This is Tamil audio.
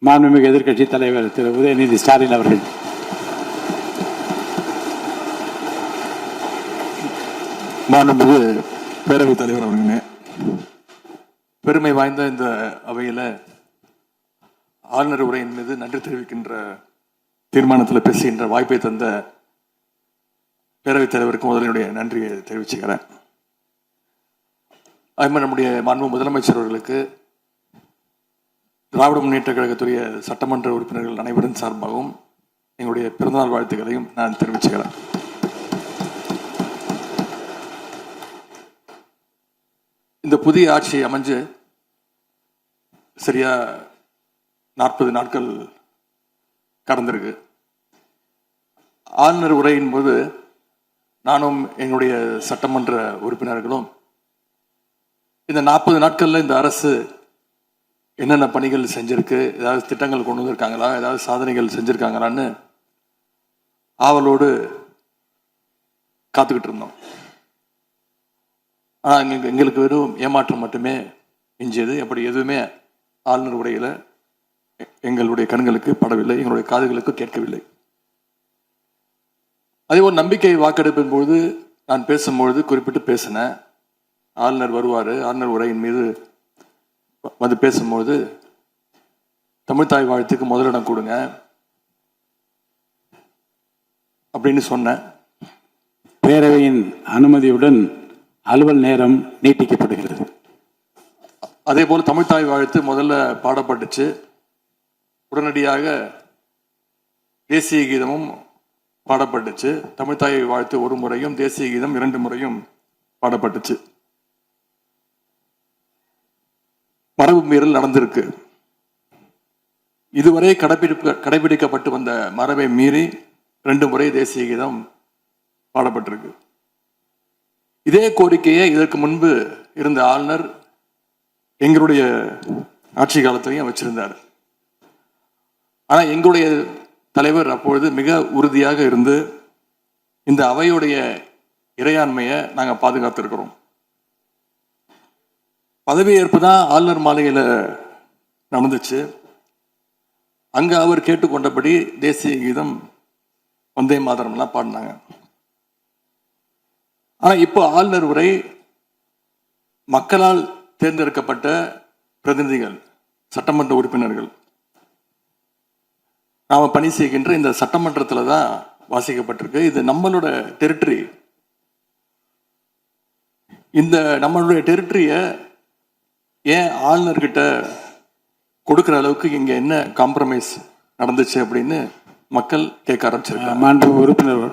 மாண்புமிகு எதிர்க்கட்சி தலைவர் திரு உதயநிதி ஸ்டாலின் அவர்கள். மாண்புமிகு பேரவைத் தலைவர் அவர்களே, பெருமை வாய்ந்த இந்த அவையில் ஆளுநர் உரையின் மீது நன்றி தெரிவிக்கின்ற தீர்மானத்தில் பேசுகின்ற வாய்ப்பை தந்த பேரவைத் தலைவருக்கு முதலினுடைய நன்றியை தெரிவிச்சுக்கிறேன். அதுமாதிரி நம்முடைய மாண்பு முதலமைச்சர் அவர்களுக்கு திராவிட முன்னேற்ற கழகத்துடைய சட்டமன்ற உறுப்பினர்கள் அனைவரின் சார்பாகவும் எங்களுடைய பிறந்தநாள் வாழ்த்துக்களையும் நான் தெரிவிச்சுக்கிறேன். இந்த புதிய ஆட்சி அமைஞ்சு சரியா 40 நாட்கள் கடந்திருக்கு. ஆளுநர் உரையின் போது நானும் எங்களுடைய சட்டமன்ற உறுப்பினர்களும் இந்த 40 நாட்கள்ல இந்த அரசு என்னென்ன பணிகள் செஞ்சிருக்கு, ஏதாவது திட்டங்கள் கொண்டு வந்திருக்காங்களா, ஏதாவது சாதனைகள் செஞ்சிருக்காங்களான்னு ஆவலோடு காத்துக்கிட்டு இருந்தோம். ஆனால் எங்களுக்கு வெறும் ஏமாற்றம் மட்டுமே எஞ்சியது. அப்படி எதுவுமே ஆளுநர் உரையில் எங்களுடைய கண்களுக்கு படவில்லை, எங்களுடைய காதுகளுக்கு கேட்கவில்லை. அதே ஒரு நம்பிக்கை வாக்கெடுப்பின் பொழுது நான் பேசும்பொழுது குறிப்பிட்டு பேசினேன், ஆளுநர் வருவார், ஆளுநர் உரையின் மீது வந்து பேசும்போது தமிழ்த்தாய் வாழ்த்துக்கு முதலிடம் கொடுங்க அப்படின்னு சொன்னேன். பேரவையின் அனுமதியுடன் அலுவல் நேரம் நீட்டிக்கப்படுகிறது. அதே போல தமிழ்த்தாய் வாழ்த்து முதல்ல பாடப்பட்டுச்சு. உடனடியாக தேசிய கீதமும் பாடப்பட்டுச்சு. தமிழ்த்தாய் வாழ்த்து ஒரு முறையும் தேசிய கீதம் 2 முறையும் பாடப்பட்டுச்சு. மரபு மீறல் நடந்திருக்கு. இதுவரை கடைபிடிக்கப்பட்டு வந்த மரபை மீறி 2 முறை தேசிய கீதம் பாடப்பட்டிருக்கு. இதே கோரிக்கையை இதற்கு முன்பு இருந்த ஆளுநர் எங்களுடைய ஆட்சி காலத்திலையும் வச்சிருந்தார். ஆனா எங்களுடைய தலைவர் அப்பொழுது மிக உறுதியாக இருந்து இந்த அவையுடைய இறையாண்மையை நாங்க பாதுகாத்திருக்கிறோம். பதவியேற்பு தான் ஆளுநர் மாளிகையில் நடந்துச்சு. அங்க அவர் கேட்டுக்கொண்டபடி தேசிய கீதம் வந்தே மாதரம்லாம் பாடினாங்க. ஆனா இப்போ ஆளுநர் உரை மக்களால் தேர்ந்தெடுக்கப்பட்ட பிரதிநிதிகள், சட்டமன்ற உறுப்பினர்கள் நாம பணி செய்கின்ற இந்த சட்டமன்றத்தில் தான் வாசிக்கப்பட்டிருக்கு. இது நம்மளோட டெரிட்டரி. இந்த நம்மளுடைய டெரிட்டரியை ஏன் ஆளுநர்கிட்ட கொடுக்கிற அளவுக்கு இங்க என்ன காம்ப்ரமைஸ் நடந்துச்சு அப்படின்னு மக்கள் கேட்க ஆரம்பிச்சிருக்காங்க. மாண்பு உறுப்பினர்